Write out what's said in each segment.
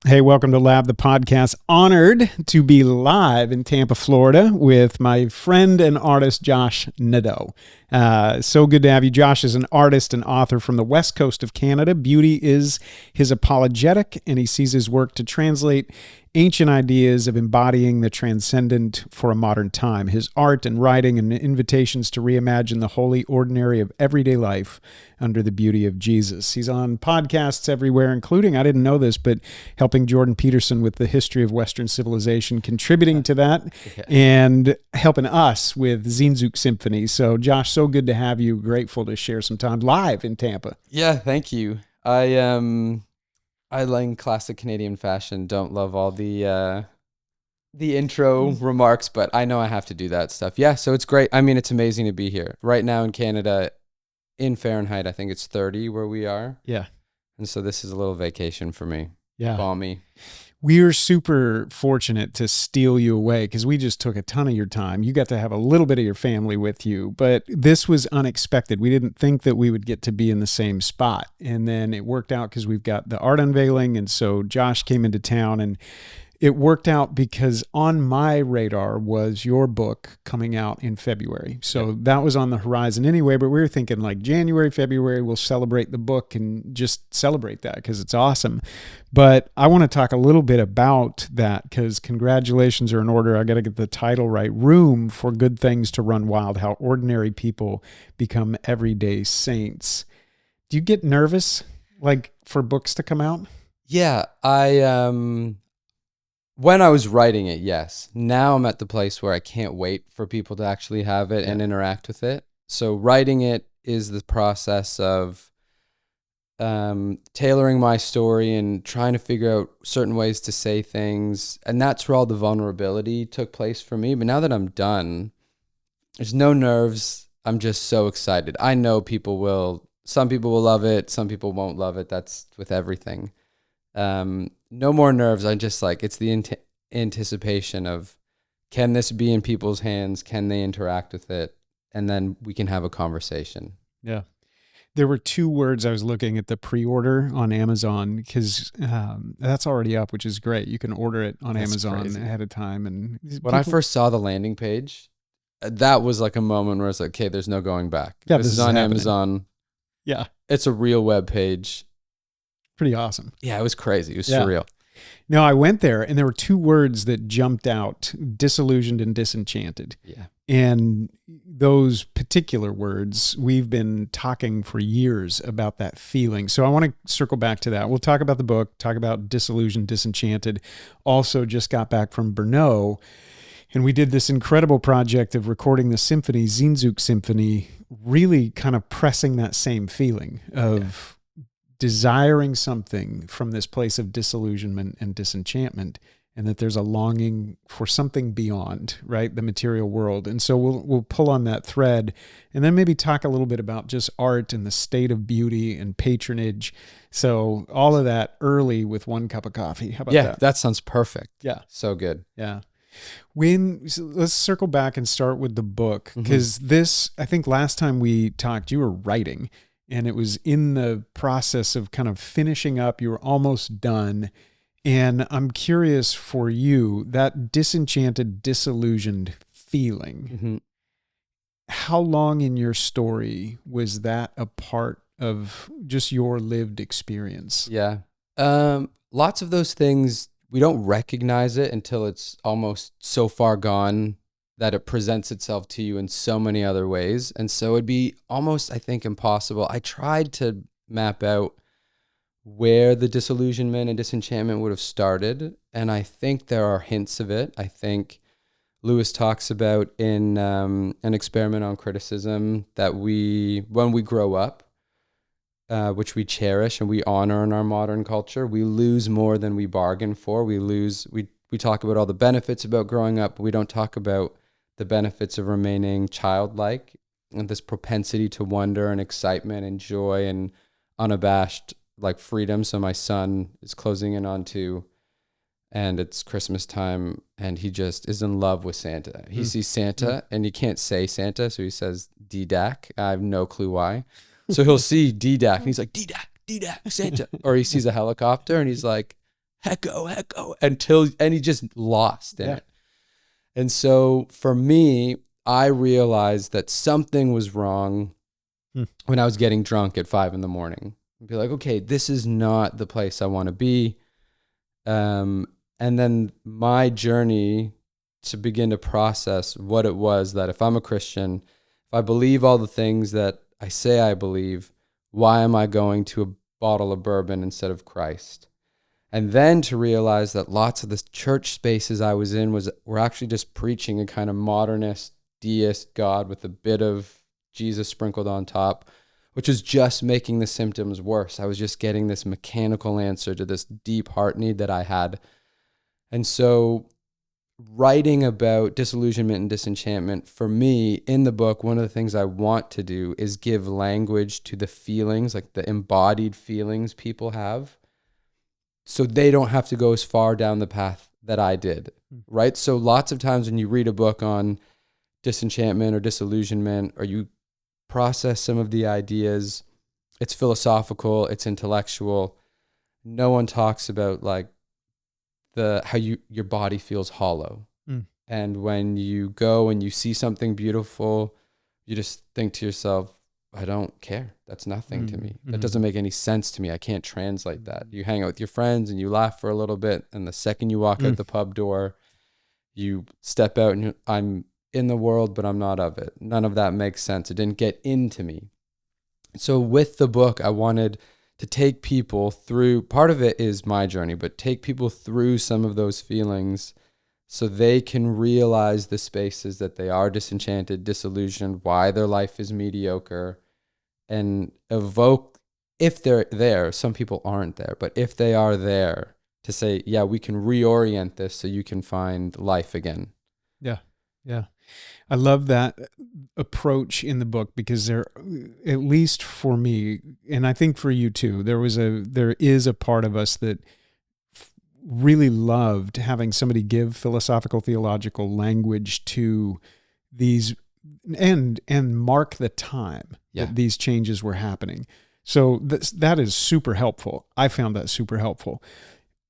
Hey, welcome to Lab, the podcast. Honored to be live in Tampa, Florida with my friend and artist, Josh Nadeau. So good to have you. Josh is an artist and author from the west coast of Canada. Beauty is his apologetic, and he sees his work to translate ancient ideas of embodying the transcendent for a modern time. His art and writing and invitations to reimagine the holy ordinary of everyday life under the beauty of Jesus. He's on podcasts everywhere, including, I didn't know this, but helping Jordan Peterson with the history of Western civilization, contributing to that, and helping us with Sehnsucht Symphony. So, Josh, so good to have you. Grateful to share some time live in Tampa. Yeah, thank you. I like classic Canadian fashion. Don't love all the intro remarks, but I know I have to do that stuff. Yeah, so it's great. I mean, it's amazing to be here. Right now in Canada, in Fahrenheit, I think it's 30 where we are. Yeah. And so this is a little vacation for me. Yeah. Balmy. We're super fortunate to steal you away because we just took a ton of your time. You got to have a little bit of your family with you, but this was unexpected. We didn't think that we would get to be in the same spot. And then it worked out because we've got the art unveiling. And so Josh came into town, and it worked out because on my radar was your book coming out in February. So that was on the horizon anyway, but we were thinking like January, February, we'll celebrate the book and just celebrate that because it's awesome. But I want to talk a little bit about that because congratulations are in order. I got to get the title right. Room for Good Things to Run Wild, How Ordinary People Become Everyday Saints. Do you get nervous like for books to come out? Yeah, when I was writing it, yes. Now I'm at the place where I can't wait for people to actually have it and interact with it. So writing it is the process of tailoring my story and trying to figure out certain ways to say things. And that's where all the vulnerability took place for me. But now that I'm done, there's no nerves. I'm just so excited. I know some people will love it. Some people won't love it. That's with everything. No more nerves. I just it's the anticipation of, can this be in people's hands? Can they interact with it? And then we can have a conversation. Yeah. There were two words I was looking at the pre-order on Amazon because that's already up, which is great. You can order it on Amazon ahead of time. And when I first saw the landing page, that was like a moment where it's like, okay, there's no going back. Yeah, this is on happening. Amazon. Yeah. It's a real web page. Pretty awesome. Yeah, it was crazy. It was surreal. No, I went there and there were two words that jumped out: disillusioned and disenchanted. Yeah. And those particular words, we've been talking for years about that feeling. So I want to circle back to that. We'll talk about the book, talk about disillusioned, disenchanted. Also just got back from Brno, and we did this incredible project of recording the symphony, Sehnsucht Symphony, really kind of pressing that same feeling of desiring something from this place of disillusionment and disenchantment, and that there's a longing for something beyond, right, the material world. And so we'll pull on that thread and then maybe talk a little bit about just art and the state of beauty and patronage. So all of that early with one cup of coffee. How about that? Yeah, that sounds perfect. Yeah. So good. Yeah. Let's circle back and start with the book, because this, I think last time we talked, you were writing, and it was in the process of kind of finishing up. You were almost done. And I'm curious for you, that disenchanted, disillusioned feeling, how long in your story was that a part of just your lived experience? Yeah. Lots of those things, we don't recognize it until it's almost so far gone that it presents itself to you in so many other ways. And so it'd be almost, I think, impossible. I tried to map out where the disillusionment and disenchantment would have started, and I think there are hints of it. I think Lewis talks about in an experiment on criticism that when we grow up, which we cherish and we honor in our modern culture, we lose more than we bargain for. We talk about all the benefits about growing up, but we don't talk about the benefits of remaining childlike and this propensity to wonder and excitement and joy and unabashed freedom. So my son is closing in on 2, and it's Christmas time, and he just is in love with Santa. He sees Santa and he can't say Santa, so he says D-Dak. I have no clue why. So he'll see D-Dak and he's like, D-Dak, Santa. Or he sees a helicopter and he's like, Hecko, and he just lost in Yeah. it. And so for me, I realized that something was wrong when I was getting drunk at 5 a.m. I'd be like, okay, this is not the place I want to be. And then my journey to begin to process what it was that if I'm a Christian, if I believe all the things that I say I believe, why am I going to a bottle of bourbon instead of Christ? And then to realize that lots of the church spaces I was in were actually just preaching a kind of modernist, deist God with a bit of Jesus sprinkled on top, which was just making the symptoms worse. I was just getting this mechanical answer to this deep heart need that I had. And so writing about disillusionment and disenchantment, for me, in the book, one of the things I want to do is give language to the feelings, like the embodied feelings people have, so they don't have to go as far down the path that I did, right? So lots of times when you read a book on disenchantment or disillusionment, or you process some of the ideas, it's philosophical, it's intellectual. No one talks about like how your body feels hollow. And when you go and you see something beautiful, you just think to yourself, I don't care. That's nothing to me. That doesn't make any sense to me. I can't translate that. You hang out with your friends and you laugh for a little bit, and the second you walk out the pub door, you step out and I'm in the world, but I'm not of it. None of that makes sense. It didn't get into me. So with the book, I wanted to take people through, part of it is my journey, but take people through some of those feelings so they can realize the spaces that they are disenchanted, disillusioned, why their life is mediocre, and evoke, if they're there, some people aren't there, but if they are there, to say, yeah, we can reorient this so you can find life again. Yeah. Yeah. I love that approach in the book because there, at least for me, and I think for you too, there is a part of us that really loved having somebody give philosophical, theological language to these and mark the time that these changes were happening. So that is super helpful. I found that super helpful.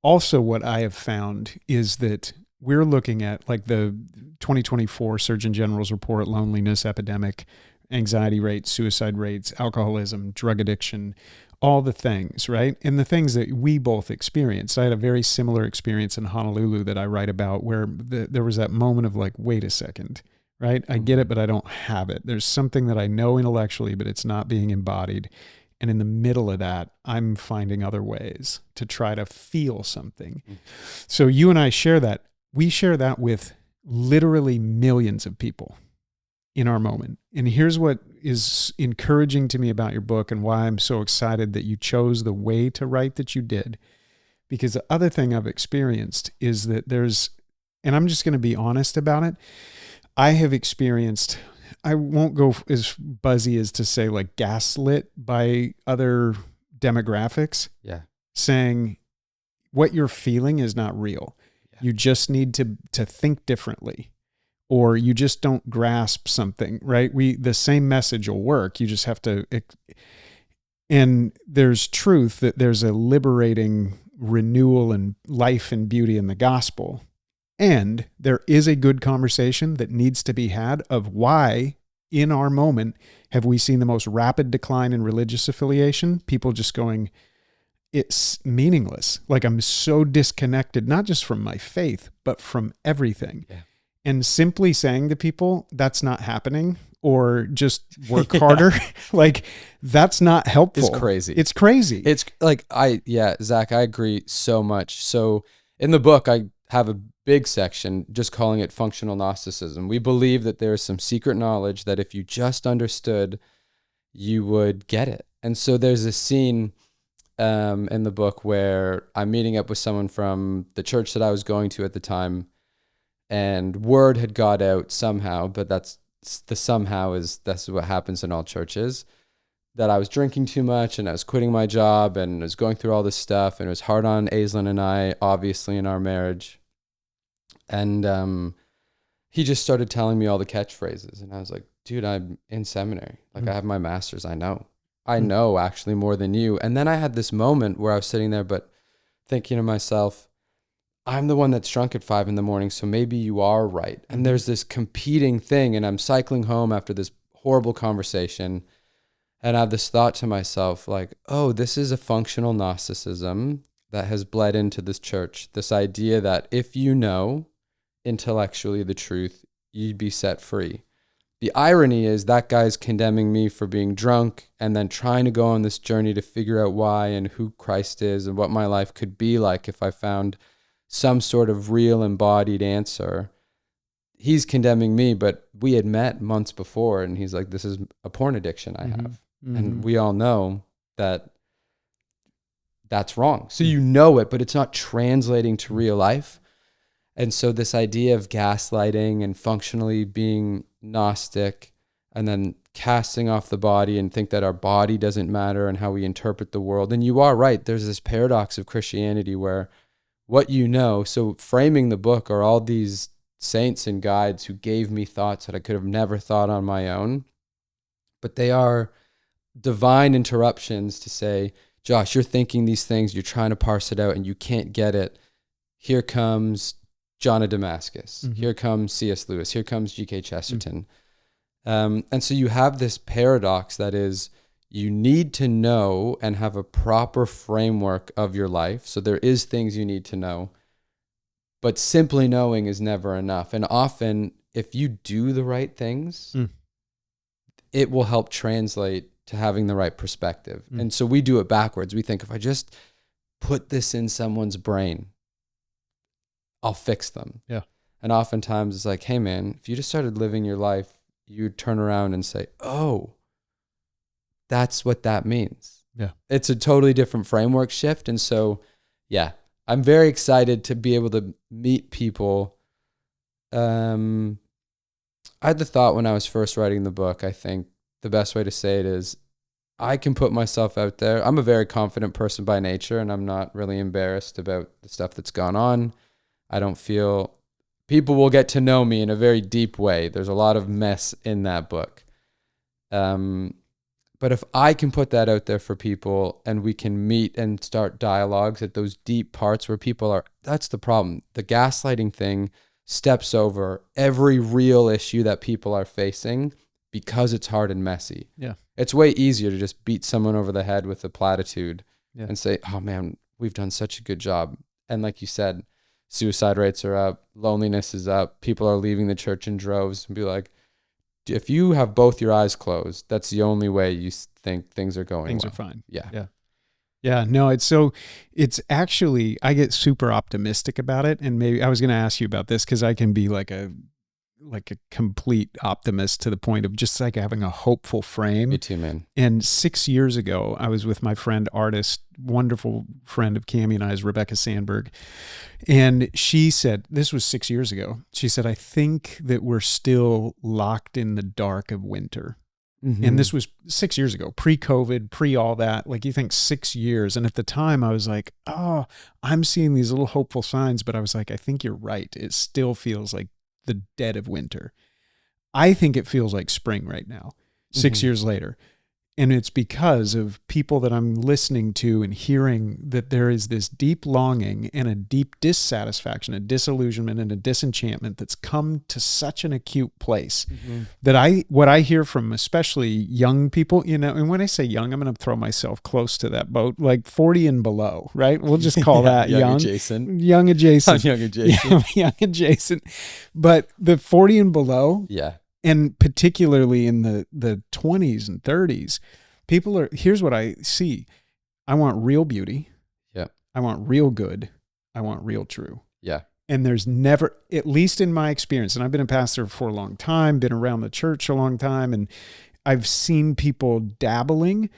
Also, what I have found is that we're looking at like the 2024 Surgeon General's report, loneliness epidemic, anxiety rates, suicide rates, alcoholism, drug addiction, all the things, right? And the things that we both experienced. I had a very similar experience in Honolulu that I write about where there was that moment of like, wait a second, right? I get it, but I don't have it. There's something that I know intellectually, but it's not being embodied. And in the middle of that, I'm finding other ways to try to feel something. So you and I share that. We share that with literally millions of people in our moment. And here's what is encouraging to me about your book and why I'm so excited that you chose the way to write that you did. Because the other thing I've experienced is that and I'm just going to be honest about it, I have experienced, I won't go as buzzy as to say like gaslit by other demographics, saying what you're feeling is not real. You just need to think differently, or you just don't grasp something, right? The same message will work. You just have to, and there's truth that there's a liberating renewal and life and beauty in the gospel. And there is a good conversation that needs to be had of why in our moment have we seen the most rapid decline in religious affiliation, people just going, it's meaningless. Like I'm so disconnected, not just from my faith, but from everything. Yeah. And simply saying to people, that's not happening, or just work harder, like that's not helpful. It's crazy. It's crazy. It's like, Zach, I agree so much. So in the book, I have a big section just calling it functional Gnosticism. We believe that there is some secret knowledge that if you just understood, you would get it. And so there's a scene in the book where I'm meeting up with someone from the church that I was going to at the time, and word had got out somehow, but that's what happens in all churches, that I was drinking too much and I was quitting my job and was going through all this stuff, and it was hard on Aislinn and I, obviously, in our marriage. And he just started telling me all the catchphrases, and I was like, dude, I'm in seminary. Like, I have my master's. I know actually more than you. And then I had this moment where I was sitting there, but thinking to myself, I'm the one that's drunk at 5 a.m, so maybe you are right. And there's this competing thing, and I'm cycling home after this horrible conversation, and I have this thought to myself, like, oh, this is a functional Gnosticism that has bled into this church. This idea that if you know intellectually the truth, you'd be set free. The irony is that guy's condemning me for being drunk and then trying to go on this journey to figure out why and who Christ is and what my life could be like if I found some sort of real embodied answer. He's condemning me, but we had met months before, and he's like, this is a porn addiction I have. And we all know that that's wrong. So you know it, but it's not translating to real life. And so this idea of gaslighting and functionally being Gnostic and then casting off the body and think that our body doesn't matter and how we interpret the world. And you are right. There's this paradox of Christianity where what you know, so framing the book are all these saints and guides who gave me thoughts that I could have never thought on my own, but they are divine interruptions to say, Josh, you're thinking these things, you're trying to parse it out and you can't get it. Here comes John of Damascus. Here comes C.S. Lewis. Here comes G.K. Chesterton. And so you have this paradox that is, you need to know and have a proper framework of your life. So there is things you need to know, but simply knowing is never enough. And often if you do the right things, it will help translate to having the right perspective. And so we do it backwards. We think if I just put this in someone's brain, I'll fix them. Yeah. And oftentimes it's like, hey man, if you just started living your life, you'd turn around and say, oh, that's what that means. Yeah. It's a totally different framework shift. And so, yeah, I'm very excited to be able to meet people. I had the thought when I was first writing the book, I think the best way to say it is I can put myself out there. I'm a very confident person by nature, and I'm not really embarrassed about the stuff that's gone on. I don't feel people will get to know me in a very deep way. There's a lot of mess in that book. But if I can put that out there for people and we can meet and start dialogues at those deep parts where people are, that's the problem. The gaslighting thing steps over every real issue that people are facing because it's hard and messy. Yeah. It's way easier to just beat someone over the head with a platitude and say, oh man, we've done such a good job. And like you said, suicide rates are up, loneliness is up, people are leaving the church in droves, and be like, if you have both your eyes closed, that's the only way you think things are going. Things well. are fine. Yeah. Yeah. Yeah. No, it's actually, I get super optimistic about it. And maybe I was going to ask you about this because I can be like a complete optimist to the point of just like having a hopeful frame. Me too, man. And 6 years ago, I was with my friend, artist, wonderful friend of Cammie and I's, Rebecca Sandberg. And she said, this was 6 years ago. She said, I think that we're still locked in the dark of winter. And this was 6 years ago, pre-COVID, pre all that. Like you think 6 years. And at the time I was like, oh, I'm seeing these little hopeful signs, but I was like, I think you're right. It still feels like the dead of winter. I think it feels like spring right now, 6 years later. And it's because of people that I'm listening to and hearing that there is this deep longing and a deep dissatisfaction, a disillusionment and a disenchantment that's come to such an acute place that what I hear from especially young people, you know, and when I say young, I'm going to throw myself close to that boat, like 40 and below, right? We'll just call that young. Adjacent. Young adjacent. Young adjacent. Young adjacent. But the 40 and below. Yeah. And particularly in the 20s and 30s, here's what I see. I want real beauty. Yeah. I want real good. I want real true. Yeah. And there's never, at least in my experience, and I've been a pastor for a long time, been around the church a long time, and I've seen people dabbling,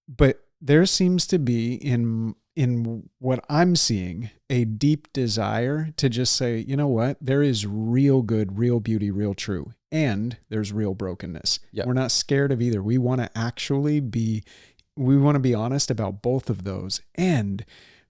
but there seems to be in what I'm seeing a deep desire to just say, you know what, there is real good, real beauty, real true. And there's real brokenness. Yep. We're not scared of either. We want to actually be honest about both of those. And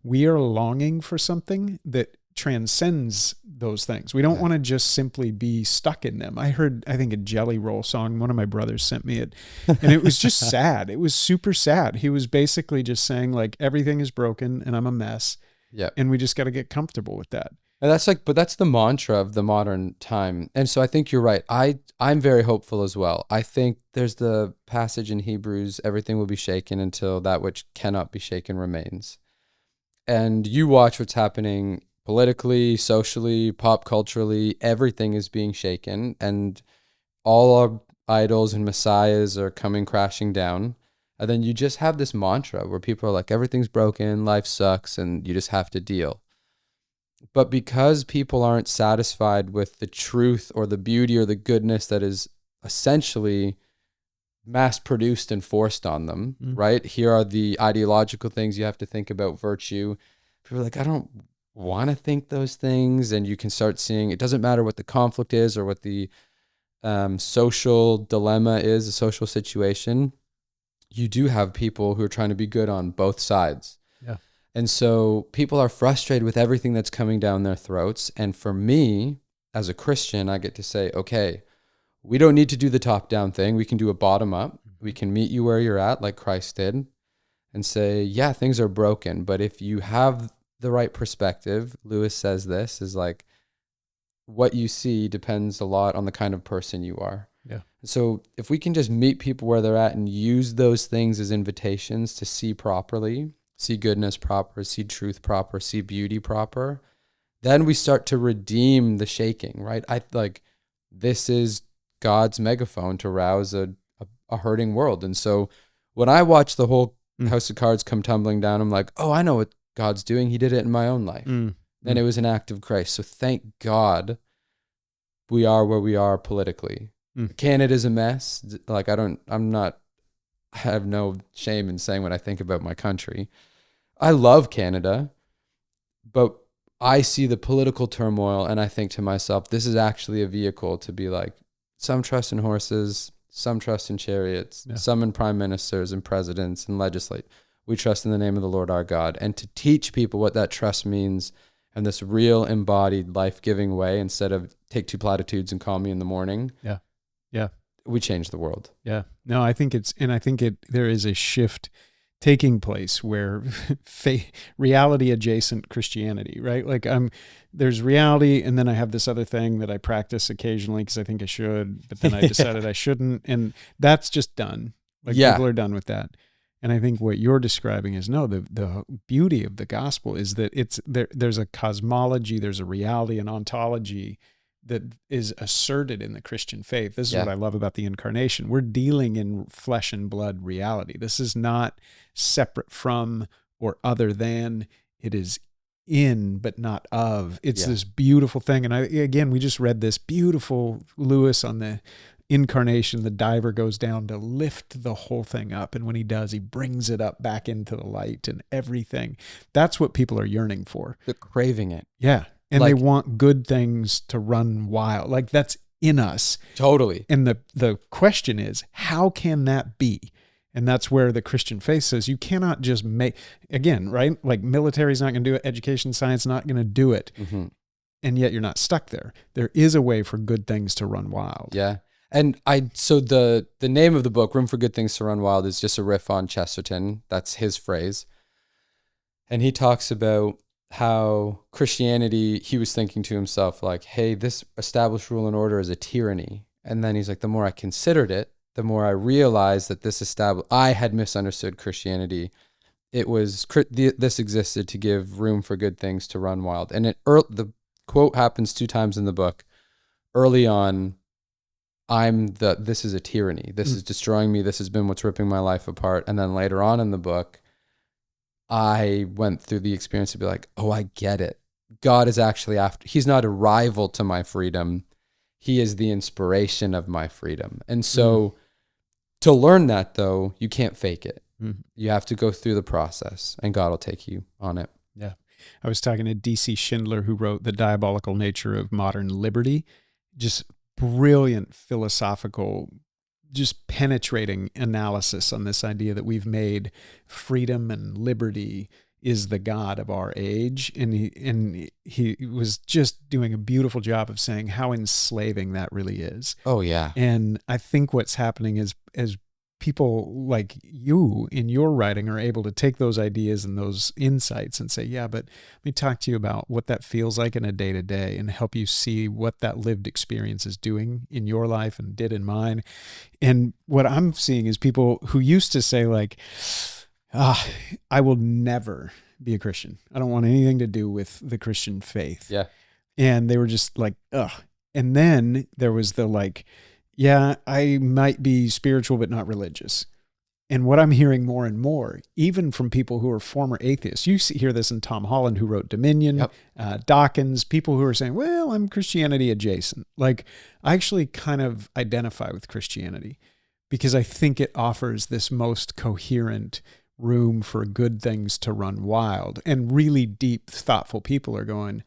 we are longing for something that transcends those things. We don't want to just simply be stuck in them. I think a Jelly Roll song, one of my brothers sent me it, and it was just sad. It was super sad. He was basically just saying like, everything is broken and I'm a mess. Yeah. And we just got to get comfortable with that. And that's like, but that's the mantra of the modern time. And so I think you're right. I'm very hopeful as well. I think there's the passage in Hebrews, everything will be shaken until that which cannot be shaken remains. And you watch what's happening politically, socially, pop culturally, everything is being shaken, and all our idols and messiahs are coming crashing down. And then you just have this mantra where people are like, everything's broken, life sucks, and you just have to deal. But because people aren't satisfied with the truth or the beauty or the goodness that is essentially mass produced and forced on them, right? Here are the ideological things you have to think about virtue. People are like, I don't want to think those things. And you can start seeing it doesn't matter what the conflict is or what the social dilemma is, a social situation. You do have people who are trying to be good on both sides. Yeah. And so people are frustrated with everything that's coming down their throats. And for me, as a Christian, I get to say, okay, we don't need to do the top-down thing. We can do a bottom-up. We can meet you where you're at, like Christ did, and say, yeah, things are broken. But if you have the right perspective, Lewis says this, is like, what you see depends a lot on the kind of person you are. Yeah. So if we can just meet people where they're at and use those things as invitations to see properly, see goodness proper, see truth proper, see beauty proper, then we start to redeem the shaking, right? This is God's megaphone to rouse a hurting world. And so when I watch the whole house of cards come tumbling down, I'm like, oh, I know what God's doing. He did it in my own life. And it was an act of grace. So thank God we are where we are politically. Canada's a mess. Like, I have no shame in saying what I think about my country. I love Canada, but I see the political turmoil and I think to myself, this is actually a vehicle to be like, some trust in horses, some trust in chariots, some in prime ministers and presidents and legislate. We trust in the name of the Lord our God. And to teach people what that trust means in this real embodied life-giving way, instead of take two platitudes and call me in the morning. Yeah. Yeah. We change the world. Yeah. No, I think there is a shift taking place where reality adjacent Christianity, right? Like there's reality, and then I have this other thing that I practice occasionally because I think I should, but then I decided I shouldn't, and that's just done. Like people are done with that. And I think what you're describing is the beauty of the gospel is that there's a cosmology, there's a reality, an ontology that is asserted in the Christian faith. This is what I love about the incarnation. We're dealing in flesh and blood reality. This is not separate from or other than. It is in, but not of. It's this beautiful thing. And we just read this beautiful Lewis on the incarnation. The diver goes down to lift the whole thing up. And when he does, he brings it up back into the light and everything. That's what people are yearning for. They're craving it. Yeah. And they want good things to run wild. Like that's in us. Totally. And the question is, how can that be? And that's where the Christian faith says you cannot just again, right? Like military's not going to do it. Education, science, not going to do it. And yet you're not stuck there. There is a way for good things to run wild. Yeah. And so the name of the book, Room for Good Things to Run Wild, is just a riff on Chesterton. That's his phrase. And he talks about how Christianity, he was thinking to himself like, hey, this established rule and order is a tyranny. And then he's like, the more I considered it, the more I realized that I had misunderstood Christianity. It was, this existed to give room for good things to run wild. And the quote happens 2 times in the book. Early on, this is a tyranny. This is destroying me. This has been what's ripping my life apart. And then later on in the book, I went through the experience to be like, oh, I get it. God is actually he's not a rival to my freedom. He is the inspiration of my freedom. And so to learn that, though, you can't fake it. You have to go through the process, and God will take you on it. Yeah. I was talking to D.C. Schindler, who wrote The Diabolical Nature of Modern Liberty. Just brilliant philosophical, just penetrating analysis on this idea that we've made freedom and liberty is the God of our age. And he was just doing a beautiful job of saying how enslaving that really is. Oh, yeah. And I think what's happening is as people like you in your writing are able to take those ideas and those insights and say, yeah, but let me talk to you about what that feels like in a day to day and help you see what that lived experience is doing in your life and did in mine. And what I'm seeing is people who used to say like, I will never be a Christian. I don't want anything to do with the Christian faith. Yeah. And they were just like, ugh. And then there was the like, yeah, I might be spiritual, but not religious. And what I'm hearing more and more, even from people who are former atheists, you hear this in Tom Holland, who wrote Dominion, Dawkins, people who are saying, well, I'm Christianity adjacent. Like, I actually kind of identify with Christianity because I think it offers this most coherent room for good things to run wild. And really deep, thoughtful people are going,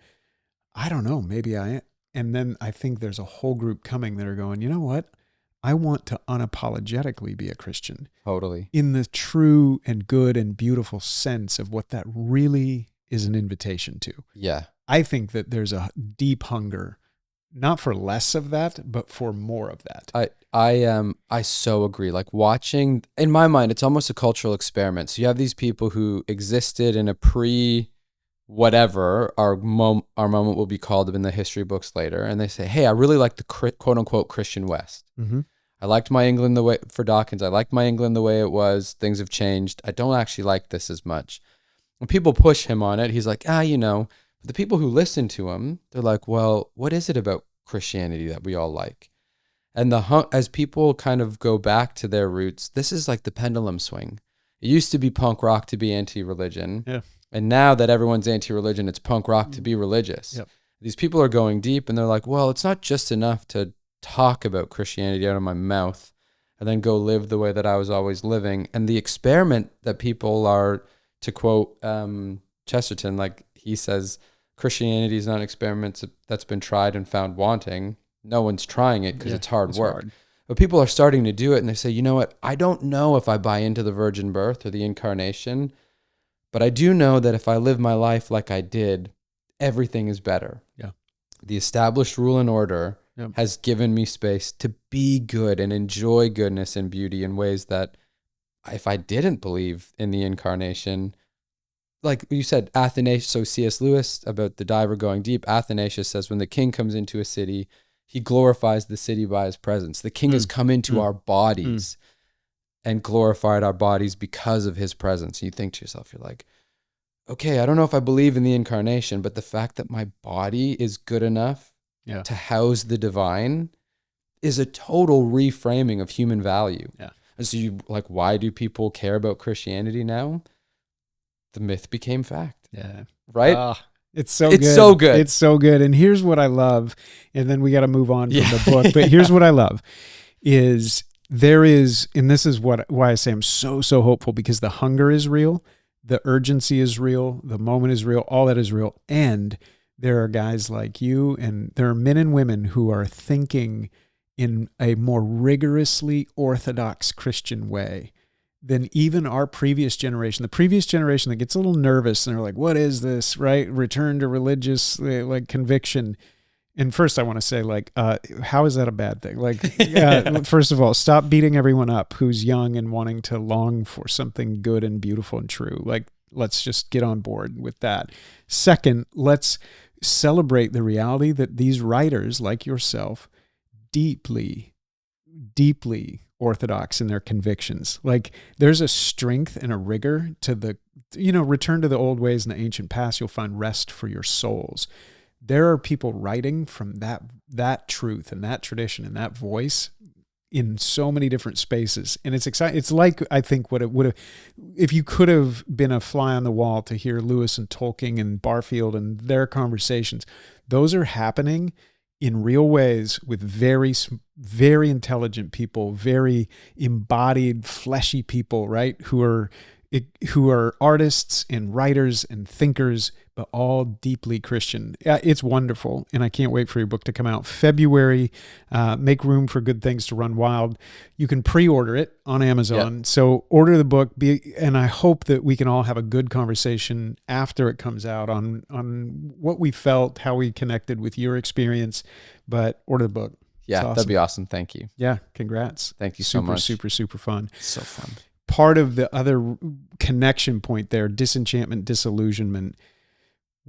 I don't know, maybe I am. And then I think there's a whole group coming that are going, you know what? I want to unapologetically be a Christian. Totally. In the true and good and beautiful sense of what that really is an invitation to. Yeah. I think that there's a deep hunger, not for less of that, but for more of that. I so agree. Like watching, in my mind, it's almost a cultural experiment. So you have these people who existed in a whatever our moment will be called in the history books later, and they say, hey, I really like the quote unquote Christian West. Mm-hmm. I liked my England the way, for Dawkins, I liked my England the way it was. Things have changed. I don't actually like this as much. When people push him on it, he's like, but the people who listen to him, they're like, well, what is it about Christianity that we all like? And as people kind of go back to their roots, this is like the pendulum swing. It used to be punk rock to be anti-religion. Yeah. And now that everyone's anti-religion, it's punk rock to be religious. Yep. These people are going deep and they're like, well, it's not just enough to talk about Christianity out of my mouth and then go live the way that I was always living. And the experiment that people are, to quote Chesterton, like he says, Christianity is not an experiment that's been tried and found wanting. No one's trying it because it's hard work. Hard. But people are starting to do it and they say, you know what? I don't know if I buy into the virgin birth or the incarnation, but I do know that if I live my life like I did, everything is better. Yeah. The established rule and order has given me space to be good and enjoy goodness and beauty in ways that if I didn't believe in the incarnation, like you said, Athanasius, so C.S. Lewis about the diver going deep, Athanasius says when the king comes into a city, he glorifies the city by his presence. The king has come into our bodies and glorified our bodies because of his presence. And you think to yourself, you're like, okay, I don't know if I believe in the incarnation, but the fact that my body is good enough to house the divine is a total reframing of human value. Yeah. And so why do people care about Christianity now? The myth became fact. Yeah. Right? It's so good. It's so good. And here's what I love. And then we got to move on from the book. But here's what I love is and this is why I say I'm so hopeful, because the hunger is real. The urgency is real. The moment is real. All that is real. And there are guys like you, and there are men and women who are thinking in a more rigorously orthodox Christian way than even our previous generation. The previous generation that gets a little nervous and they're like, what is this, right? Return to religious conviction. And first I want to say how is that a bad thing? First of all, stop beating everyone up who's young and wanting to long for something good and beautiful and true. Let's just get on board with that. Second, let's celebrate the reality that these writers like yourself, deeply orthodox in their convictions. There's a strength and a rigor to return to the old ways in the ancient past. You'll find rest for your souls. There are people writing from that truth and that tradition and that voice in so many different spaces. And it's exciting. It's like, I think what it would have, if you could have been a fly on the wall to hear Lewis and Tolkien and Barfield and their conversations, those are happening in real ways with very, very intelligent people, very embodied, fleshy people, right? Who are artists and writers and thinkers, but all deeply Christian. It's wonderful, and I can't wait for your book to come out. February, Make Room for Good Things to Run Wild. You can pre-order it on Amazon. Yep. So order the book, and I hope that we can all have a good conversation after it comes out on what we felt, how we connected with your experience, but order the book. Yeah, awesome. that'd be awesome. Thank you. Yeah, congrats. Thank you so much. Super fun. So fun. Part of the other connection point there, disenchantment, disillusionment.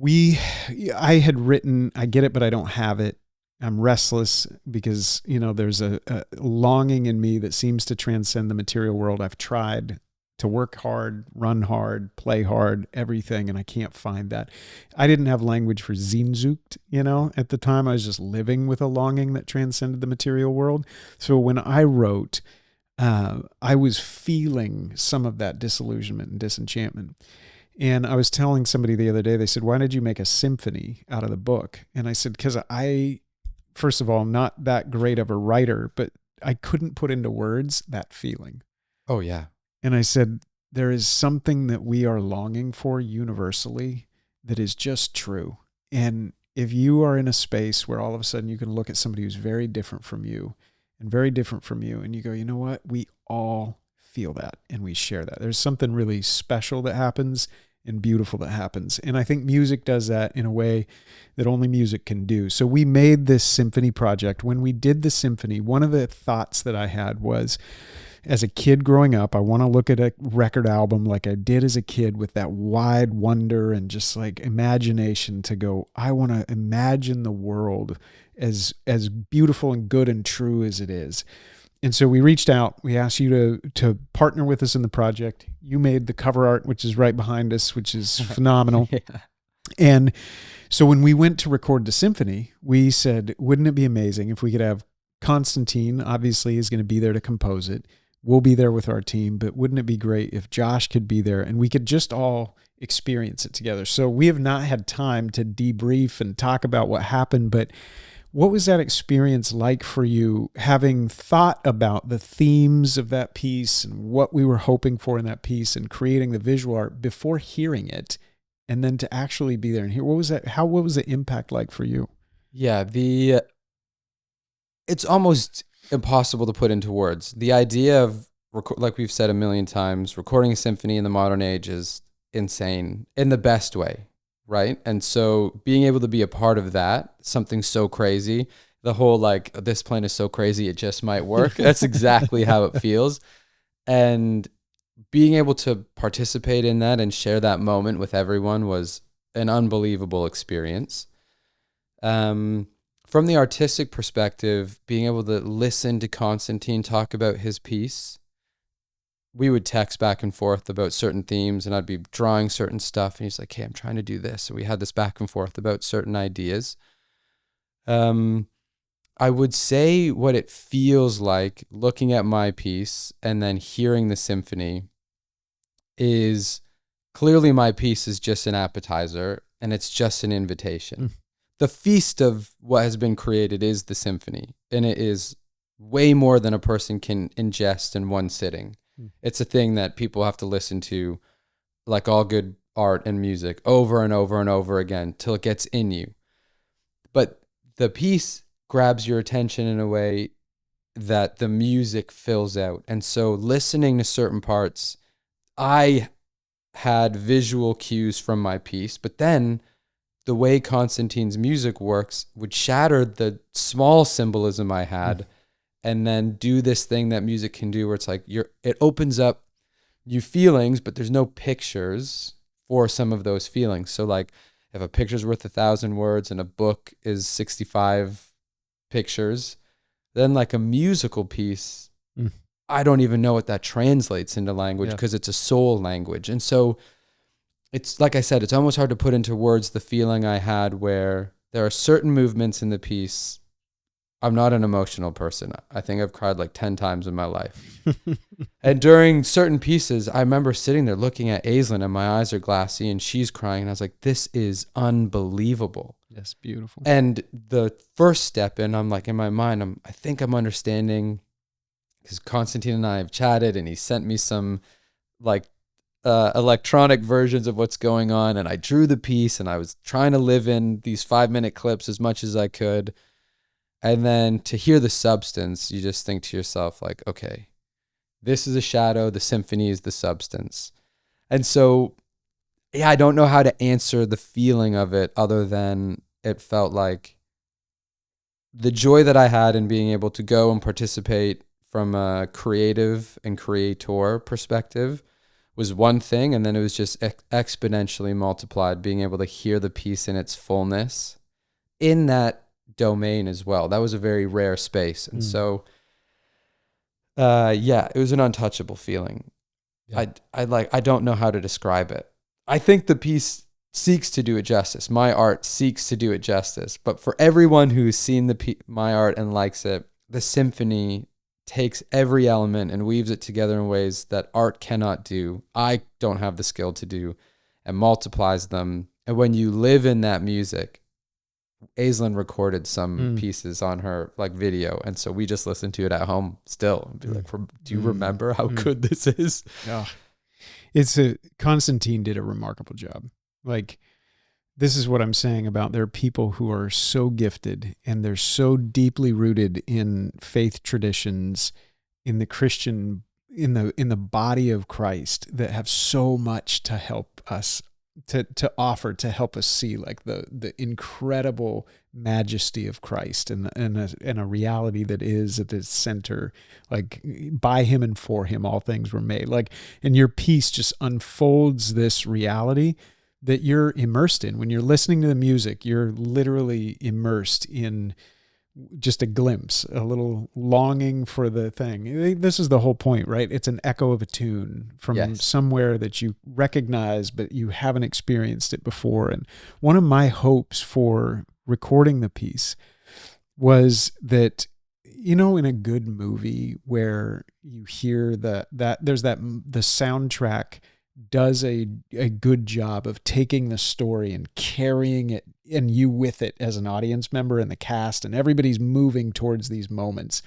I had written, I get it, but I don't have it. I'm restless because, there's a longing in me that seems to transcend the material world. I've tried to work hard, run hard, play hard, everything, and I can't find that. I didn't have language for Sehnsucht, at the time. I was just living with a longing that transcended the material world. So when I wrote, I was feeling some of that disillusionment and disenchantment. And I was telling somebody the other day, they said, why did you make a symphony out of the book? And I said, because first of all, I'm not that great of a writer, but I couldn't put into words that feeling. Oh, yeah. And I said, there is something that we are longing for universally that is just true. And if you are in a space where all of a sudden you can look at somebody who's very different from you and very different from you, and you go, you know what? We all feel that and we share that. There's something really special that happens and beautiful that happens. And I think music does that in a way that only music can do. So we made this symphony project. When we did the symphony, one of the thoughts that I had was, as a kid growing up, I want to look at a record album like I did as a kid with that wide wonder and just like imagination to go, I want to imagine the world as beautiful and good and true as it is. And so we reached out, we asked you to partner with us in the project. You made the cover art, which is right behind us, which is phenomenal. Yeah. And so when we went to record the symphony, we said, wouldn't it be amazing if we could have Constantine, obviously, is going to be there to compose it. We'll be there with our team, but wouldn't it be great if Josh could be there and we could just all experience it together? So we have not had time to debrief and talk about what happened, but what was that experience like for you, having thought about the themes of that piece and what we were hoping for in that piece and creating the visual art before hearing it, and then to actually be there and hear? What was that? What was the impact like for you? Yeah, it's almost impossible to put into words. The idea of, like we've said a million times, recording a symphony in the modern age is insane in the best way, right? And so being able to be a part of that, something so crazy, the whole like, this plan is so crazy, it just might work. That's exactly how it feels. And being able to participate in that and share that moment with everyone was an unbelievable experience. From the artistic perspective, being able to listen to Constantine talk about his piece, we would text back and forth about certain themes, and I'd be drawing certain stuff, and he's like, hey, I'm trying to do this. And we had this back and forth about certain ideas. I would say what it feels like looking at my piece and then hearing the symphony is clearly my piece is just an appetizer and it's just an invitation. The feast of what has been created is the symphony, and it is way more than a person can ingest in one sitting. It's a thing that people have to listen to, like all good art and music, over and over and over again till it gets in you. But the piece grabs your attention in a way that the music fills out. And so listening to certain parts, I had visual cues from my piece, but then the way Constantine's music works would shatter the small symbolism I had and then do this thing that music can do where it's like it opens up you feelings, but there's no pictures for some of those feelings. So like if a picture's worth 1,000 words and a book is 65 pictures, then like a musical piece, I don't even know what that translates into language because it's a soul language. And so it's like I said, it's almost hard to put into words the feeling I had where there are certain movements in the piece. I'm not an emotional person. I think I've cried like 10 times in my life. And during certain pieces, I remember sitting there looking at Aislinn and my eyes are glassy and she's crying. And I was like, this is unbelievable. Yes, beautiful. And the first step in, I'm like in my mind, I think I'm understanding because Constantine and I have chatted and he sent me some like electronic versions of what's going on. And I drew the piece and I was trying to live in these 5-minute clips as much as I could. And then to hear the substance, you just think to yourself like, okay, this is a shadow. The symphony is the substance. And so, yeah, I don't know how to answer the feeling of it other than it felt like the joy that I had in being able to go and participate from a creative and creator perspective was one thing. And then it was just exponentially multiplied, being able to hear the piece in its fullness in that domain as well. That was a very rare space. And so, yeah, it was an untouchable feeling. Yeah. I don't know how to describe it. I think the piece seeks to do it justice. My art seeks to do it justice. But for everyone who's seen my art and likes it, the symphony takes every element and weaves it together in ways that art cannot do. I don't have the skill to do, and multiplies them. And when you live in that music, Aislinn recorded some pieces on her like video, and so we just listen to it at home still and be like, do you remember how good this is? Yeah. Constantine did a remarkable job. Like, this is what I'm saying about there are people who are so gifted and they're so deeply rooted in faith traditions, in the Christian, in the body of Christ, that have so much to help us, to offer, to help us see like the incredible majesty of Christ and a reality that is at its center, like by him and for him all things were made. Like, and your piece just unfolds this reality that you're immersed in. When you're listening to the music, you're literally immersed in just a glimpse, a little longing for the thing. This is the whole point, right? It's an echo of a tune from somewhere that you recognize, but you haven't experienced it before. And one of my hopes for recording the piece was that, in a good movie where you hear the soundtrack does a good job of taking the story and carrying it and you with it as an audience member and the cast, and everybody's moving towards these moments.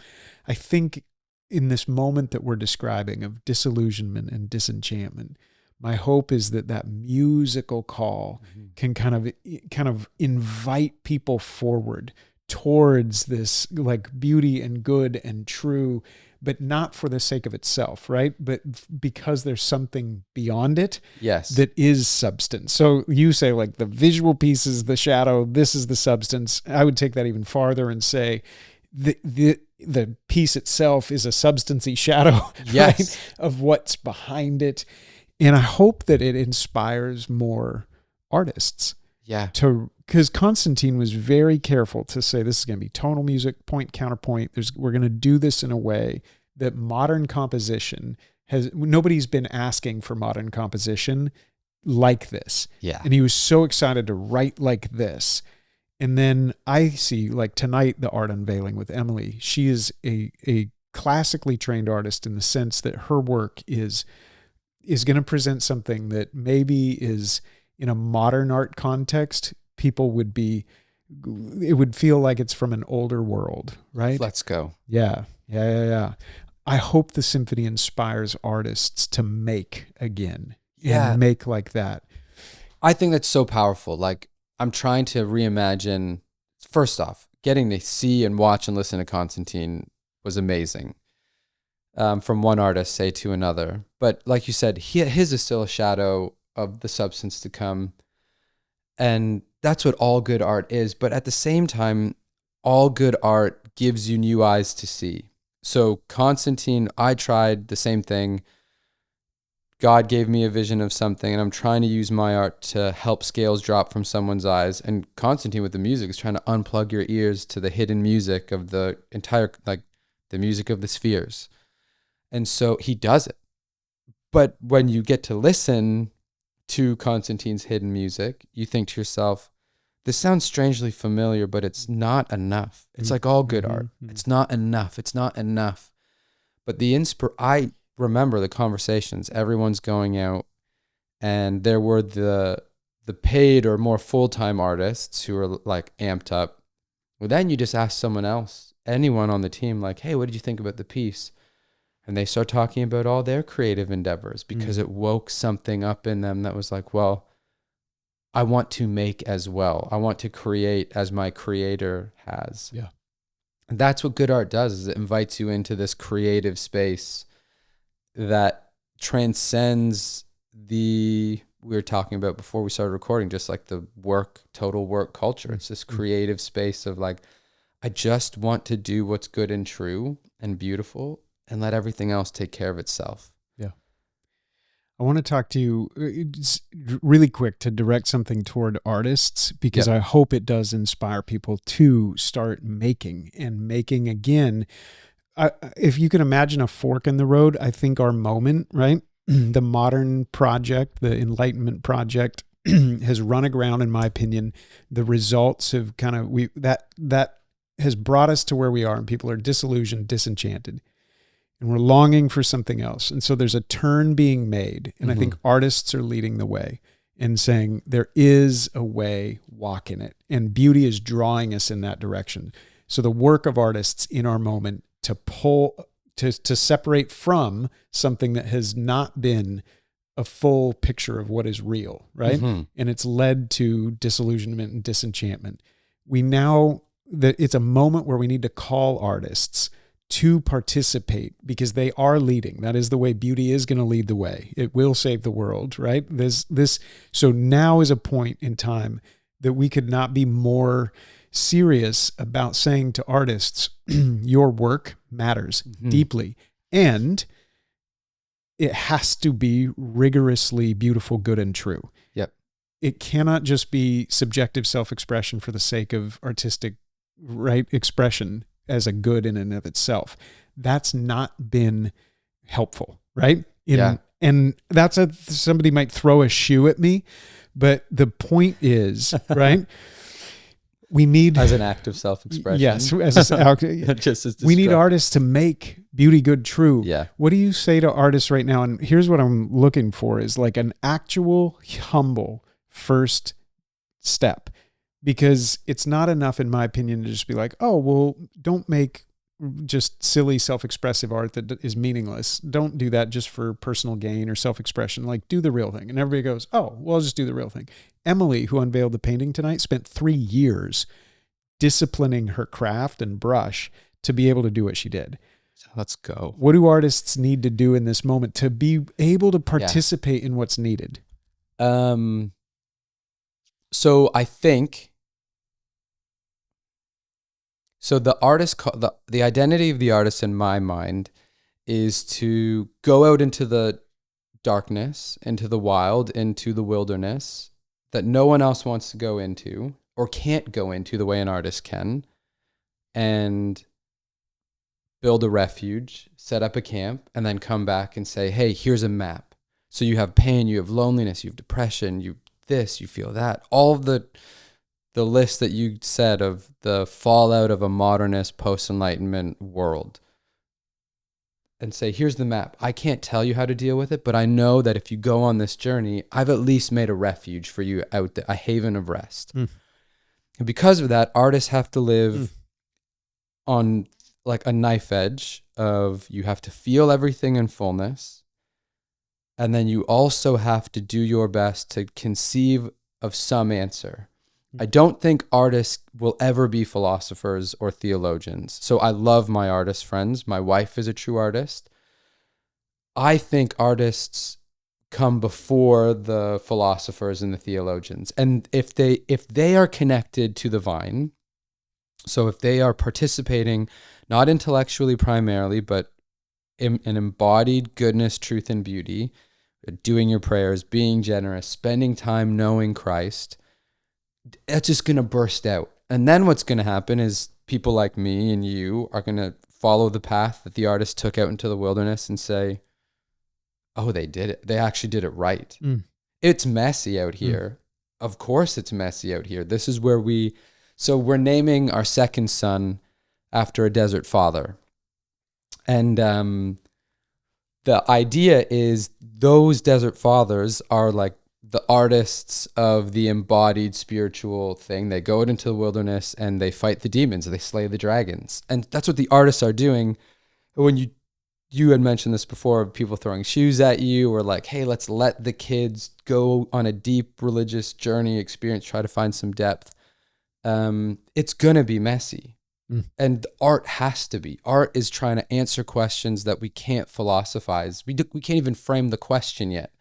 I think in this moment that we're describing of disillusionment and disenchantment, my hope is that musical call can kind of invite people forward towards this like beauty and good and true, but not for the sake of itself, right? But because there's something beyond it that is substance. So you say like the visual piece is the shadow, this is the substance. I would take that even farther and say the piece itself is a substancy shadow right, of what's behind it. And I hope that it inspires more artists. Yeah. Because Constantine was very careful to say this is going to be tonal music, point, counterpoint. We're going to do this in a way that modern composition nobody's been asking for modern composition like this. Yeah. And he was so excited to write like this. And then I see like tonight, the art unveiling with Emily. She is a classically trained artist in the sense that her work is going to present something that maybe is in a modern art context, it would feel like it's from an older world, right? Let's go. Yeah. I hope the symphony inspires artists to make again and make like that. I think that's so powerful. Like, I'm trying to reimagine, first off, getting to see and watch and listen to Constantine was amazing. From one artist, say, to another. But like you said, his is still a shadow of the substance to come. And that's what all good art is. But at the same time, all good art gives you new eyes to see. So Constantine, I tried the same thing. God gave me a vision of something, and I'm trying to use my art to help scales drop from someone's eyes. And Constantine with the music is trying to unplug your ears to the hidden music of the entire, like the music of the spheres. And so he does it. But when you get to listen to Constantine's hidden music, you think to yourself, this sounds strangely familiar, but it's not enough. It's like all good art. It's not enough. It's not enough. But I remember the conversations. Everyone's going out, and there were the paid or more full-time artists who were like amped up. Well, then you just ask someone else, anyone on the team, like, hey, what did you think about the piece? And they start talking about all their creative endeavors because it woke something up in them that was like, well, I want to make as well. I want to create as my creator has. Yeah. And that's what good art does, is it invites you into this creative space that transcends we were talking about before we started recording, just like the total work culture. It's this creative space of like, I just want to do what's good and true and beautiful and let everything else take care of itself. Yeah. I want to talk to you really quick to direct something toward artists, because Yep. I hope it does inspire people to start making again. If you can imagine a fork in the road, I think our moment, right? The modern project, the Enlightenment project, has run aground, in my opinion. The results have kind of, that has brought us to where we are, and people are disillusioned, disenchanted, and we're longing for something else. And so there's a turn being made, and I think artists are leading the way and saying there is a way, walk in it, and beauty is drawing us in that direction. So the work of artists in our moment to pull, to separate from something that has not been a full picture of what is real, right? And it's led to disillusionment and disenchantment. It's a moment where we need to call artists to participate, because they are leading. That is the way. Beauty is going to lead the way. It will save the world, right? So now is a point in time that we could not be more serious about saying to artists, your work matters deeply, and it has to be rigorously beautiful, good, and true. Yep. It cannot just be subjective self-expression for the sake of artistic, right, expression as a good in and of itself. That's not been helpful, right? And somebody might throw a shoe at me, but the point is, right? We need, as an act of self-expression. Yes, Just as we need artists to make beauty, good, true. Yeah. What do you say to artists right now? And here's what I'm looking for is like an actual humble first step, because it's not enough, in my opinion, to just be like, oh, well, don't make just silly self-expressive art that is meaningless. Don't do that just for personal gain or self-expression. Like, do the real thing. And everybody goes, oh, well, I'll just do the real thing. Emily, who unveiled the painting tonight, spent 3 years disciplining her craft and brush to be able to do what she did. So let's go. What do artists need to do in this moment to be able to participate in what's needed? So I think, the identity of the artist in my mind is to go out into the darkness, into the wild, into the wilderness that no one else wants to go into or can't go into the way an artist can, and build a refuge, set up a camp, and then come back and say, hey, here's a map. So you have pain, you have loneliness, you have depression, you feel that. All of the list that you said of the fallout of a modernist post-Enlightenment world, and say, here's the map. I can't tell you how to deal with it, but I know that if you go on this journey, I've at least made a refuge for you out there, a haven of rest. And because of that, artists have to live on like a knife edge of, you have to feel everything in fullness. And then you also have to do your best to conceive of some answer. I don't think artists will ever be philosophers or theologians. So I love my artist friends. My wife is a true artist. I think artists come before the philosophers and the theologians. And if they are connected to the vine, so if they are participating, not intellectually primarily, but in an embodied goodness, truth, and beauty, doing your prayers, being generous, spending time knowing Christ, it's just going to burst out. And then what's going to happen is people like me and you are going to follow the path that the artist took out into the wilderness and say, oh, they did it. They actually did it right. It's messy out here. Of course it's messy out here. This is where we're naming our second son after a desert father. And the idea is those desert fathers are like the artists of the embodied spiritual thing. They go out into the wilderness and they fight the demons, they slay the dragons. And that's what the artists are doing. When you had mentioned this before, of people throwing shoes at you, or like, hey, let's let the kids go on a deep religious journey experience, try to find some depth. It's going to be messy. And art has to be. Art is trying to answer questions that we can't philosophize. We can't even frame the question yet.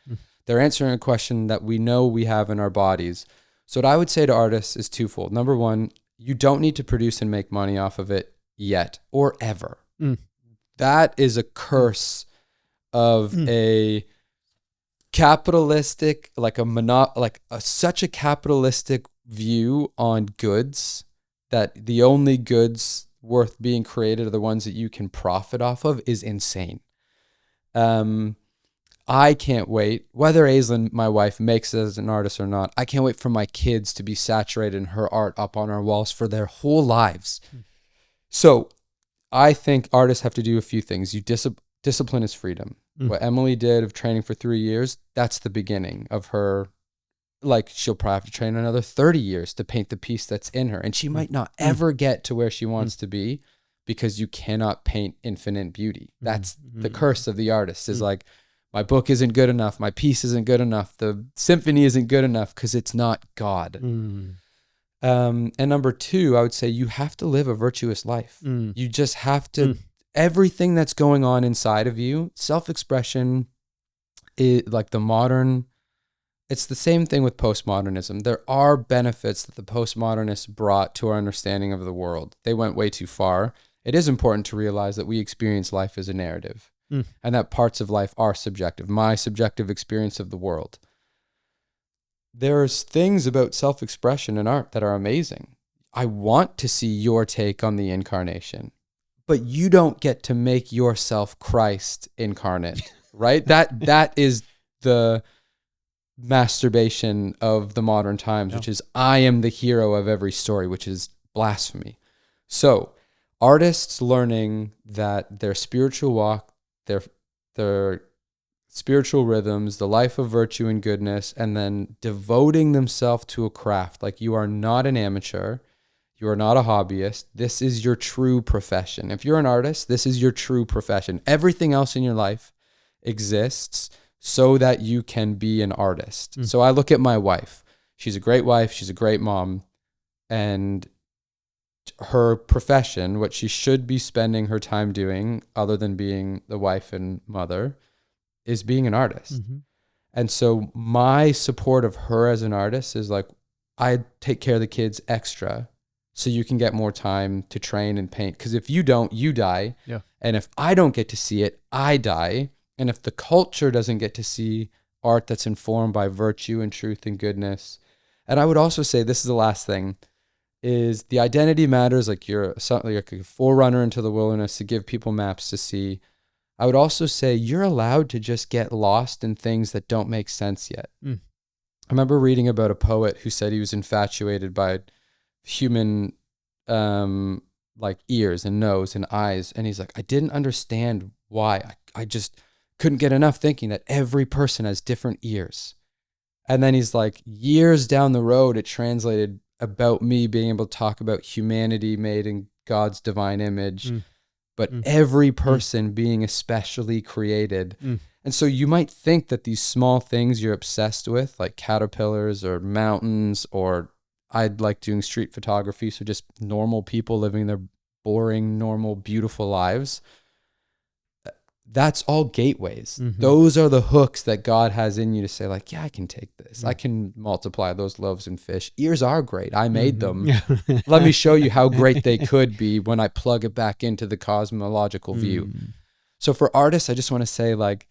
They're answering a question that we know we have in our bodies. So what I would say to artists is twofold. Number one, you don't need to produce and make money off of it yet or ever. Mm. That is a curse of a capitalistic, such a capitalistic view on goods, that the only goods worth being created are the ones that you can profit off of, is insane. I can't wait, whether Aislinn, my wife, makes it as an artist or not, I can't wait for my kids to be saturated in her art up on our walls for their whole lives. So I think artists have to do a few things. Discipline is freedom. What Emily did of training for 3 years, that's the beginning of her. Like, she'll probably have to train another 30 years to paint the piece that's in her. And she might not ever get to where she wants to be, because you cannot paint infinite beauty. That's the curse of the artist, is like, my book isn't good enough, my piece isn't good enough, the symphony isn't good enough, because it's not God. And number 2, I would say you have to live a virtuous life. You just have to, everything that's going on inside of you, self-expression is like the modern, it's the same thing with postmodernism. There are benefits that the postmodernists brought to our understanding of the world. They went way too far. It is important to realize that we experience life as a narrative, and that parts of life are subjective. My subjective experience of the world. There's things about self-expression in art that are amazing. I want to see your take on the incarnation, but you don't get to make yourself Christ incarnate, right? That is the masturbation of the modern times, which is, I am the hero of every story, which is blasphemy. So artists learning that their spiritual walk, their spiritual rhythms, the life of virtue and goodness, and then devoting themselves to a craft. Like, you are not an amateur. You are not a hobbyist. This is your true profession. If you're an artist, this is your true profession. Everything else in your life exists so that you can be an artist. So I look at my wife. She's a great wife. She's a great mom. And her profession, what she should be spending her time doing, other than being the wife and mother, is being an artist. And so my support of her as an artist is like, I take care of the kids extra so you can get more time to train and paint. Because if you don't, you die. Yeah. And if I don't get to see it, I die. And if the culture doesn't get to see art that's informed by virtue and truth and goodness. And I would also say, this is the last thing, is the identity matters. Like, you're like a forerunner into the wilderness to give people maps to see. I would also say you're allowed to just get lost in things that don't make sense yet. I remember reading about a poet who said he was infatuated by human like ears and nose and eyes. And he's like, I didn't understand why. I just couldn't get enough, thinking that every person has different ears. And then he's like, years down the road, it translated about me being able to talk about humanity made in God's divine image, but every person being especially created. And so you might think that these small things you're obsessed with, like caterpillars or mountains, or I'd like doing street photography, so just normal people living their boring, normal, beautiful lives, that's all gateways. Those are the hooks that God has in you to say, like, yeah, I can take this. I can multiply those loaves and fish. Ears are great. I made them. Let me show you how great they could be when I plug it back into the cosmological view. So for artists, I just want to say, like,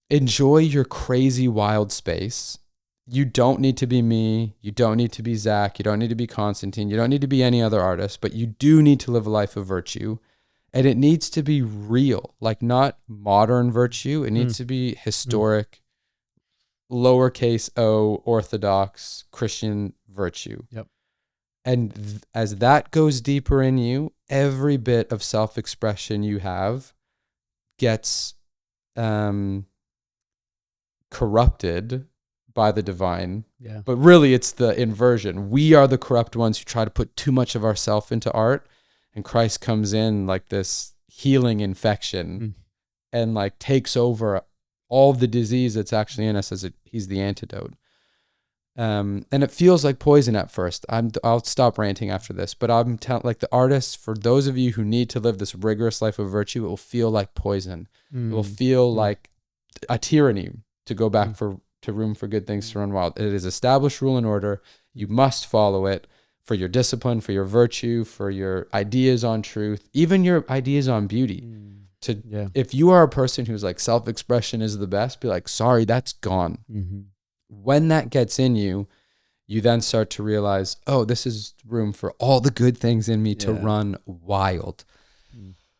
enjoy your crazy, wild space. You don't need to be me. You don't need to be Zach. You don't need to be Constantine. You don't need to be any other artist, but you do need to live a life of virtue. And it needs to be real, like not modern virtue. It needs to be historic, lowercase o, Orthodox Christian virtue. And as that goes deeper in you, every bit of self-expression you have gets corrupted by the divine. But really, it's the inversion. We are the corrupt ones who try to put too much of ourselves into art. And Christ comes in like this healing infection and like takes over all the disease that's actually in us, as he's the antidote. And it feels like poison at first. I'll stop ranting after this, but I'm telling, like, the artists, for those of you who need to live this rigorous life of virtue, it will feel like poison. It will feel like a tyranny, to go back to room for good things to run wild. It is established rule and order. You must follow it. for your discipline, for your virtue, for your ideas on truth, even your ideas on beauty. If you are a person who's like self-expression is the best, be like, sorry, that's gone. Mm-hmm. When that gets in you, you then start to realize, oh, this is room for all the good things in me to run wild.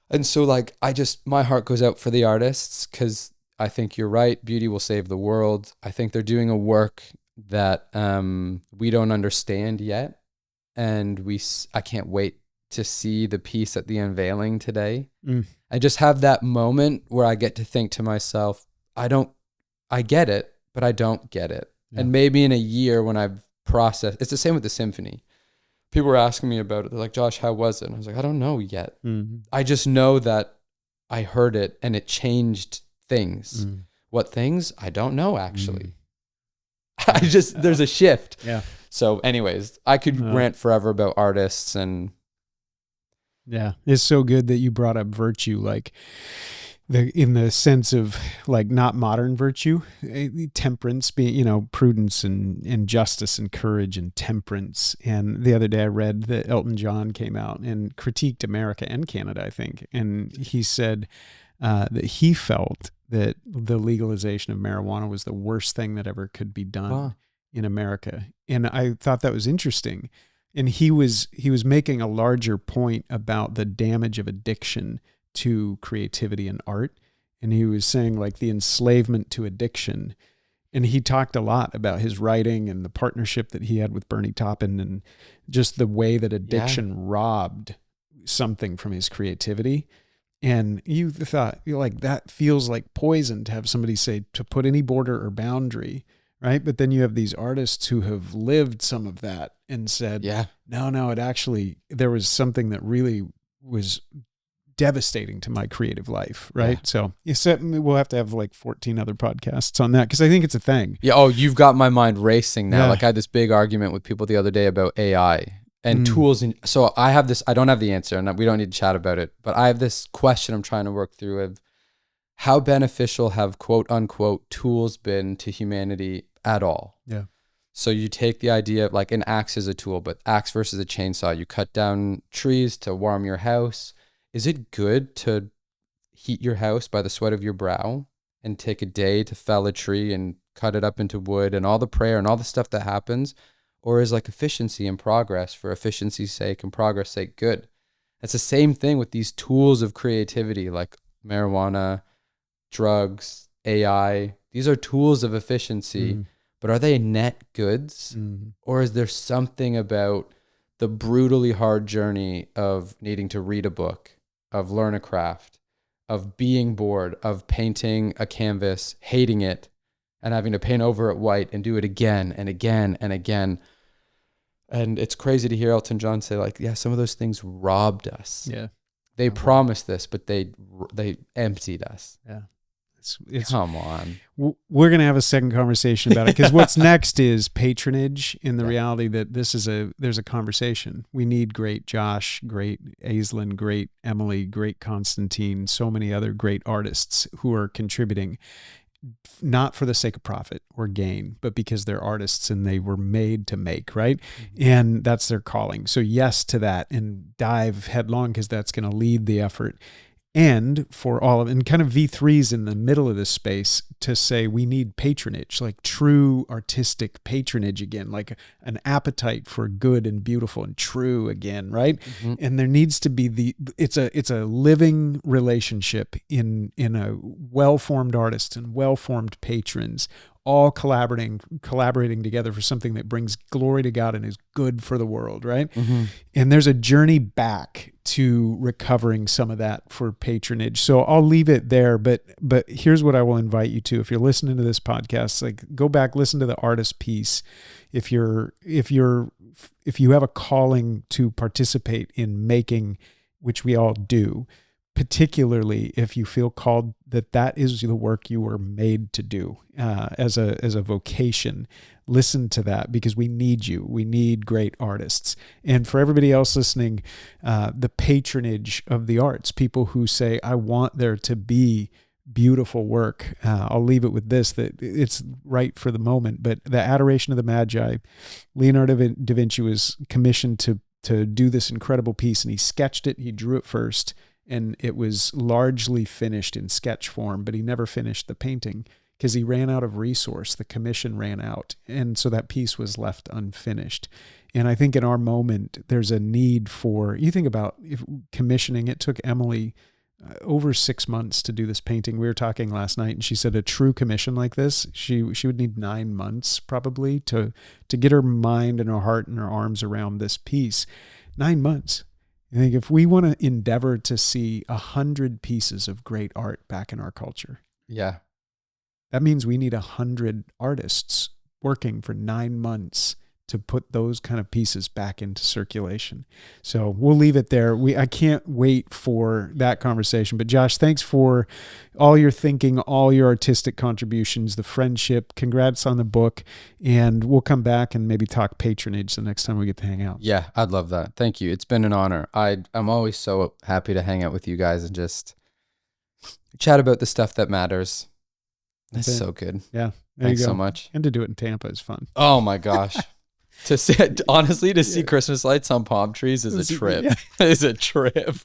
And so like, my heart goes out for the artists, because I think you're right. Beauty will save the world. I think they're doing a work that we don't understand yet. And I can't wait to see the piece at the unveiling today. I just have that moment where I get to think to myself, I get it, but I don't get it. Yeah. And maybe in a year when I've processed, it's the same with the symphony. People were asking me about it. They're like, Josh, how was it? And I was like, I don't know yet. I just know that I heard it and it changed things. What things? I don't know, actually. There's a shift. Yeah. So anyways, I could rant forever about artists and. Yeah. It's so good that you brought up virtue, like in the sense of like not modern virtue, temperance being, prudence and justice and courage and temperance. And the other day I read that Elton John came out and critiqued America and Canada, I think. And he said that he felt that the legalization of marijuana was the worst thing that ever could be done in America. And I thought that was interesting. And he was making a larger point about the damage of addiction to creativity and art. And he was saying like the enslavement to addiction. And he talked a lot about his writing and the partnership that he had with Bernie Taupin and just the way that addiction robbed something from his creativity. And you thought, like, that feels like poison to have somebody say to put any border or boundary, right? But then you have these artists who have lived some of that and said, no, there was something that really was devastating to my creative life, right? So we'll have to have like 14 other podcasts on that, because I think it's a thing. Yeah. Oh, you've got my mind racing now. Like I had this big argument with people the other day about AI and tools. And so I don't have the answer, and we don't need to chat about it, but I have this question I'm trying to work through of how beneficial have quote unquote tools been to humanity at all? Yeah. So you take the idea of like an axe is a tool, but axe versus a chainsaw, you cut down trees to warm your house. Is it good to heat your house by the sweat of your brow and take a day to fell a tree and cut it up into wood and all the prayer and all the stuff that happens? Or is like efficiency and progress for efficiency's sake and progress sake good? It's the same thing with these tools of creativity like marijuana, drugs, AI. These are tools of efficiency, but are they net goods? Or is there something about the brutally hard journey of needing to read a book, of learn a craft, of being bored, of painting a canvas, hating it, and having to paint over it white and do it again and again and again? And it's crazy to hear Elton John say like, yeah, some of those things robbed us. Yeah. They promised this, but they emptied us. Yeah. Come on. We're going to have a second conversation about it, because what's next is patronage, in the reality that there's a conversation. We need great Josh, great Aislinn, great Emily, great Constantine, so many other great artists who are contributing, not for the sake of profit or gain, but because they're artists and they were made to make, right? And that's their calling. So yes to that, and dive headlong, because that's going to lead the effort. And for all of, and kind of V3's in the middle of this space to say we need patronage, like true artistic patronage again, like an appetite for good and beautiful and true again, right? And there needs to be it's a living relationship in a well-formed artist and well-formed patrons, all collaborating together for something that brings glory to God and is good for the world, right? And there's a journey back to recovering some of that for patronage. So I'll leave it there, but here's what I will invite you to. If you're listening to this podcast, like, go back, listen to the artist piece. If you have a calling to participate in making, which we all do, particularly if you feel called that is the work you were made to do as a vocation, listen to that, because we need you. We need great artists. And for everybody else listening, the patronage of the arts, people who say, I want there to be beautiful work. I'll leave it with this, that it's right for the moment, but the Adoration of the Magi, Leonardo da Vinci was commissioned to do this incredible piece, and he sketched it, he drew it first, and it was largely finished in sketch form, but he never finished the painting because he ran out of resource. The commission ran out, and so that piece was left unfinished. And I think in our moment, there's a need for, you think about if commissioning, it took Emily over 6 months to do this painting. We were talking last night, and she said a true commission like this, she would need 9 months probably to get her mind and her heart and her arms around this piece. 9 months. I think if we want to endeavor to see 100 pieces of great art back in our culture, Yeah. that means we need 100 artists working for 9 months to put those kind of pieces back into circulation. So we'll leave it there. I can't wait for that conversation. But Josh, thanks for all your thinking, all your artistic contributions, the friendship. Congrats on the book. And we'll come back and maybe talk patronage the next time we get to hang out. Yeah, I'd love that. Thank you. It's been an honor. I'm always so happy to hang out with you guys and just chat about the stuff that matters. That's so good. Yeah. Thanks so much. And to do it in Tampa is fun. Oh my gosh. To see, honestly, to see Christmas lights on palm trees is a trip. Yeah. Is a trip.